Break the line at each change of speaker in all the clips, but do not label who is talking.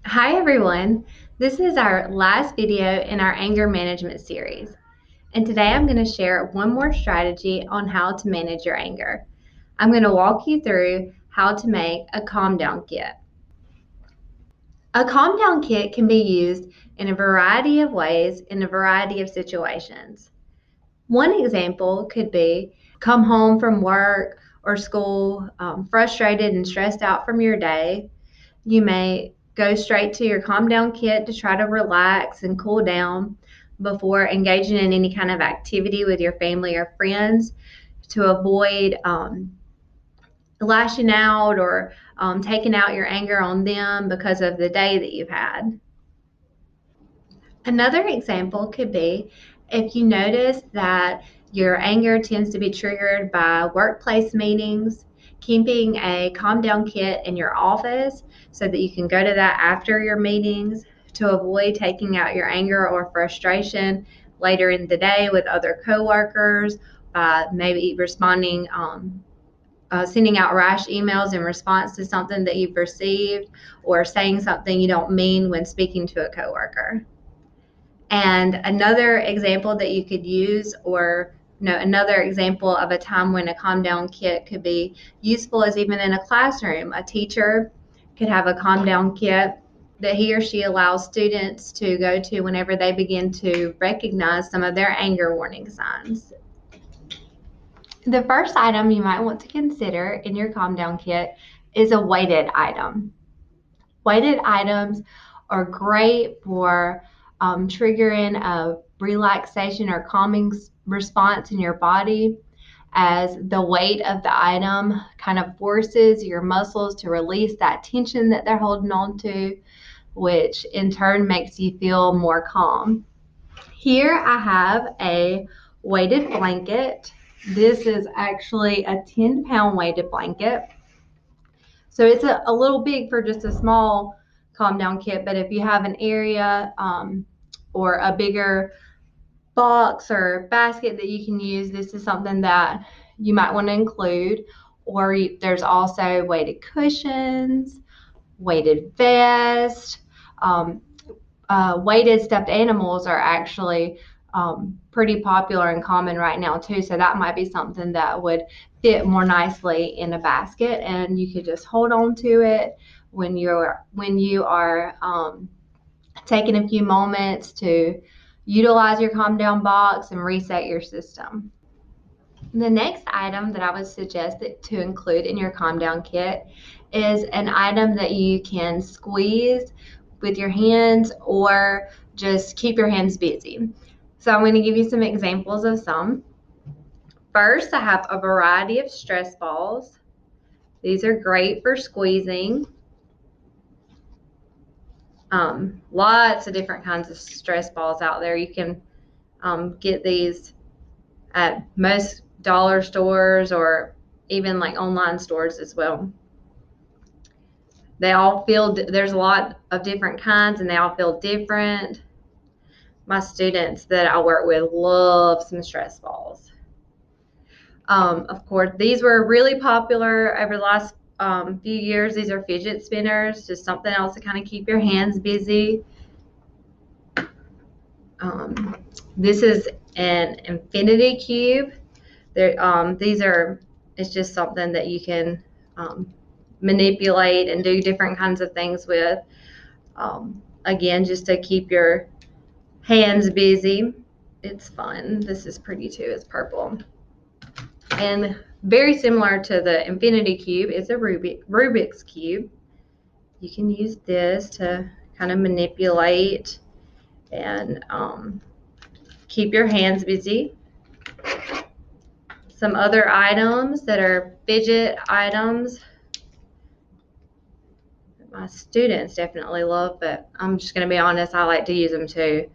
Hi everyone, this is our last video in our anger management series. And today I'm going to share one more strategy on how to manage your anger. I'm going to walk you through how to make a calm down kit. A calm down kit can be used in a variety of ways in a variety of situations. One example could be come home from work or school, frustrated and stressed out from your day. You may go straight to your calm down kit to try to relax and cool down before engaging in any kind of activity with your family or friends to avoid lashing out or taking out your anger on them because of the day that you've had. Another example could be if you notice that your anger tends to be triggered by workplace meetings, keeping a calm down kit in your office so that you can go to that after your meetings to avoid taking out your anger or frustration later in the day with other coworkers by maybe responding, sending out rash emails in response to something that you've received or saying something you don't mean when speaking to a coworker. And another example that you could use, or another example of a time when a calm down kit could be useful is even in a classroom. A teacher could have a calm down kit that he or she allows students to go to whenever they begin to recognize some of their anger warning signs. The first item you might want to consider in your calm down kit is a weighted item. Weighted items are great for triggering a relaxation or calming response in your body, as the weight of the item kind of forces your muscles to release that tension that they're holding on to, which in turn makes you feel more calm. Here I have a weighted blanket. This is actually a 10-pound weighted blanket. So it's a little big for just a small calm down kit, but if you have an area or a bigger box or basket that you can use, this is something that you might want to include. Or there's also weighted cushions, weighted vest, weighted stuffed animals are actually pretty popular and common right now too. So that might be something that would fit more nicely in a basket, and you could just hold on to it when you are taking a few moments to utilize your calm down box and reset your system. The next item that I would suggest to include in your calm down kit is an item that you can squeeze with your hands or just keep your hands busy. So I'm going to give you some examples of some. First, I have a variety of stress balls. These are great for squeezing. Lots of different kinds of stress balls out there. You can get these at most dollar stores or even like online stores as well. They all feel, there's a lot of different kinds and they all feel different. My students that I work with love some stress balls. Of course, these were really popular over the last few years. These are fidget spinners, just something else to kind of keep your hands busy. This is an infinity cube. It's just something that you can manipulate and do different kinds of things with. Again, just to keep your hands busy. It's fun. This is pretty too. It's purple. And very similar to the infinity cube is a Rubik's cube. You can use this to kind of manipulate and keep your hands busy. Some other items that are fidget items that my students definitely love, but I'm just going to be honest, I like to use them too,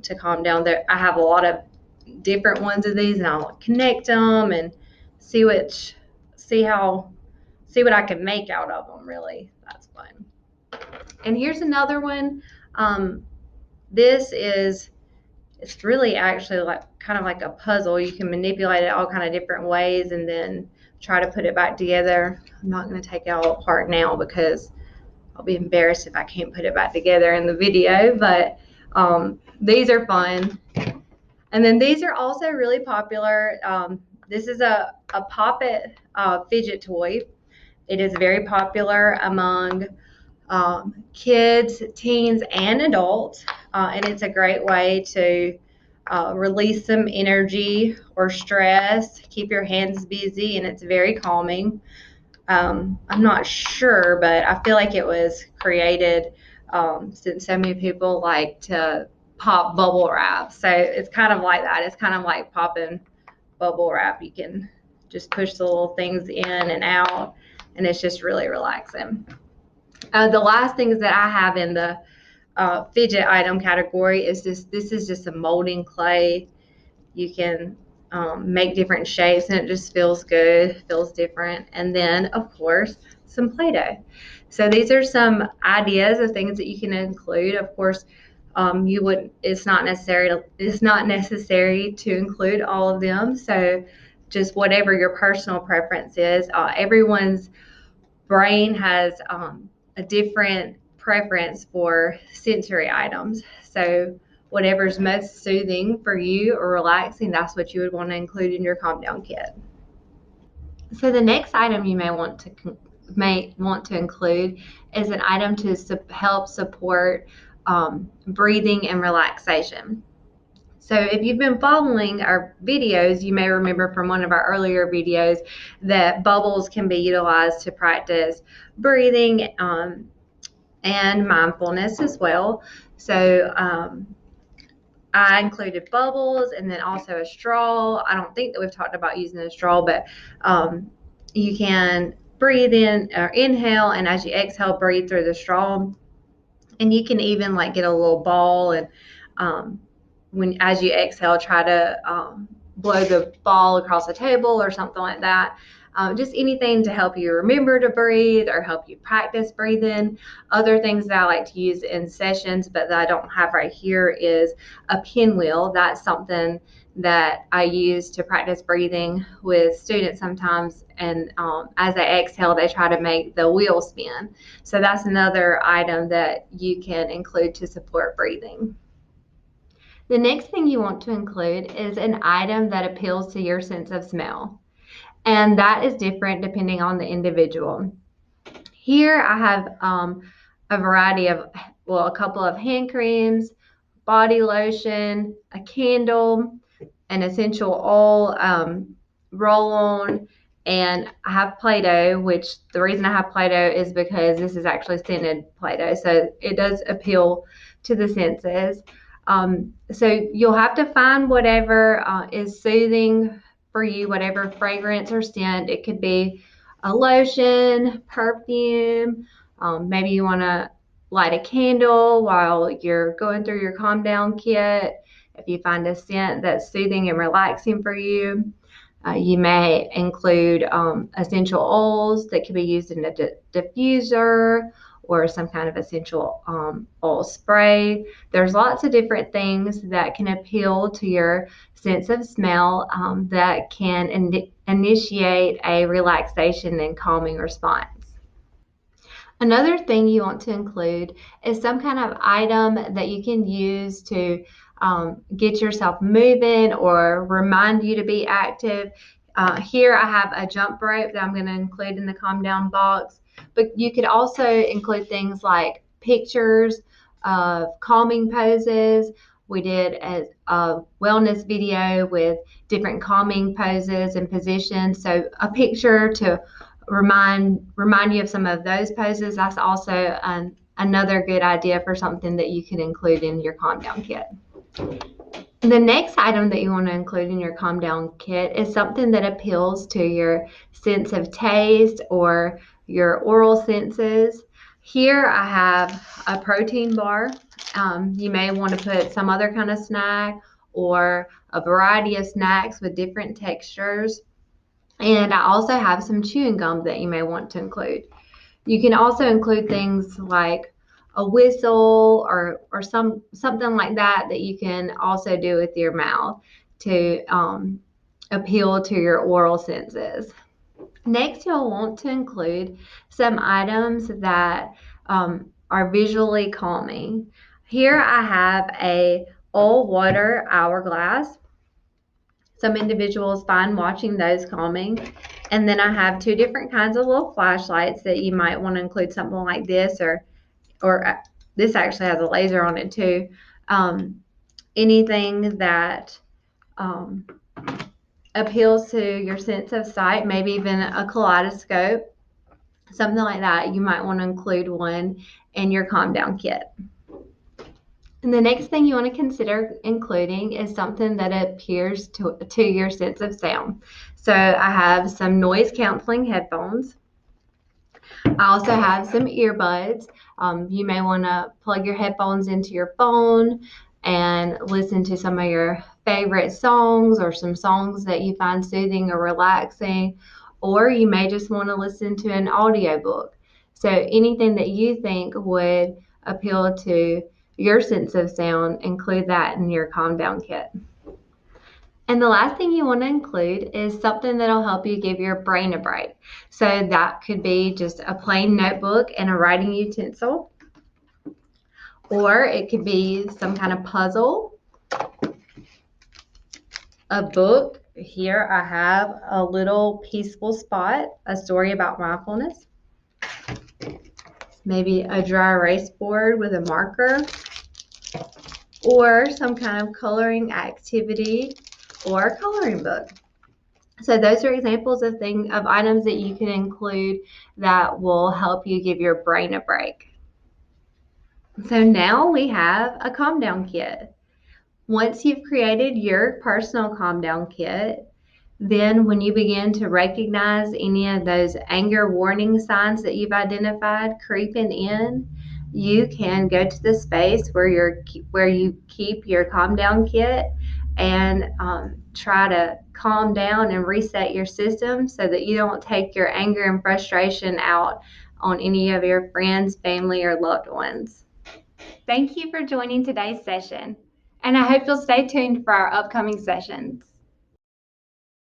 to calm down. I have a lot of different ones of these, and I'll connect them and see what I can make out of them. Really, that's fun. And here's another one. It's really actually like kind of like a puzzle. You can manipulate it all kind of different ways and then try to put it back together. I'm not going to take it all apart now because I'll be embarrassed if I can't put it back together in the video, but these are fun. And then these are also really popular. This is a Pop-It fidget toy. It is very popular among kids, teens, and adults, and it's a great way to release some energy or stress, keep your hands busy, and it's very calming. I'm not sure, but I feel like it was created since so many people like to pop bubble wrap. So it's kind of like that. It's kind of like popping bubble wrap. You can just push the little things in and out, and it's just really relaxing. The last things that I have in the fidget item category is this is just a molding clay. You can make different shapes, and it just feels good, feels different. And then, of course, some Play-Doh. So these are some ideas of things that you can include. Of course, you would. It's not necessary to include all of them. So just whatever your personal preference is. Everyone's brain has a different preference for sensory items. So whatever's most soothing for you or relaxing, that's what you would want to include in your calm down kit. So the next item you may want to include is an item to help support breathing and relaxation. So if you've been following our videos, you may remember from one of our earlier videos that bubbles can be utilized to practice breathing and mindfulness as well. So I included bubbles and then also a straw. I don't think that we've talked about using a straw, but you can breathe in or inhale, and as you exhale, breathe through the straw. And you can even like get a little ball and when as you exhale, try to blow the ball across the table or something like that. Just anything to help you remember to breathe or help you practice breathing. Other things that I like to use in sessions but that I don't have right here is a pinwheel. That's something that I use to practice breathing with students sometimes, and as they exhale, they try to make the wheel spin. So that's another item that you can include to support breathing. The next thing you want to include is an item that appeals to your sense of smell, and that is different depending on the individual. Here I have a variety of, well, a couple of hand creams, body lotion, a candle, an essential oil roll-on, and I have Play-Doh, which the reason I have Play-Doh is because this is actually scented Play-Doh, so it does appeal to the senses. So you'll have to find whatever is soothing for you, whatever fragrance or scent. It could be a lotion, perfume, maybe you want to light a candle while you're going through your calm down kit. If you find a scent that's soothing and relaxing for you, you may include essential oils that can be used in a diffuser or some kind of essential oil spray. There's lots of different things that can appeal to your sense of smell that can initiate a relaxation and calming response. Another thing you want to include is some kind of item that you can use to get yourself moving or remind you to be active. Here I have a jump rope that I'm going to include in the calm down box, but you could also include things like pictures of calming poses. We did a wellness video with different calming poses and positions, so a picture to remind you of some of those poses. That's also another good idea for something that you can include in your calm down kit. The next item that you want to include in your calm down kit is something that appeals to your sense of taste or your oral senses. Here I have a protein bar. You may want to put some other kind of snack or a variety of snacks with different textures. And I also have some chewing gum that you may want to include. You can also include things like a whistle or something like that that you can also do with your mouth to appeal to your oral senses. Next, you'll want to include some items that are visually calming. Here I have a old water hourglass. Some individuals find watching those calming. And then I have two different kinds of little flashlights that you might want to include something like this, or this actually has a laser on it too. Anything that appeals to your sense of sight, maybe even a kaleidoscope, something like that. You might want to include one in your calm down kit. And the next thing you want to consider including is something that appeals to your sense of sound. So I have some noise canceling headphones. I also have some earbuds. You may want to plug your headphones into your phone and listen to some of your favorite songs or some songs that you find soothing or relaxing, or you may just want to listen to an audiobook. So anything that you think would appeal to your sense of sound, include that in your calm down kit. And the last thing you want to include is something that'll help you give your brain a break. So that could be just a plain notebook and a writing utensil, or it could be some kind of puzzle, a book. Here I have a little peaceful spot, a story about mindfulness, maybe a dry erase board with a marker, or some kind of coloring activity or a coloring book. So those are examples of items that you can include that will help you give your brain a break. So now we have a calm down kit. Once you've created your personal calm down kit, then when you begin to recognize any of those anger warning signs that you've identified creeping in, you can go to the space where you keep your calm down kit and try to calm down and reset your system so that you don't take your anger and frustration out on any of your friends, family, or loved ones. Thank you for joining today's session, and I hope you'll stay tuned for our upcoming sessions.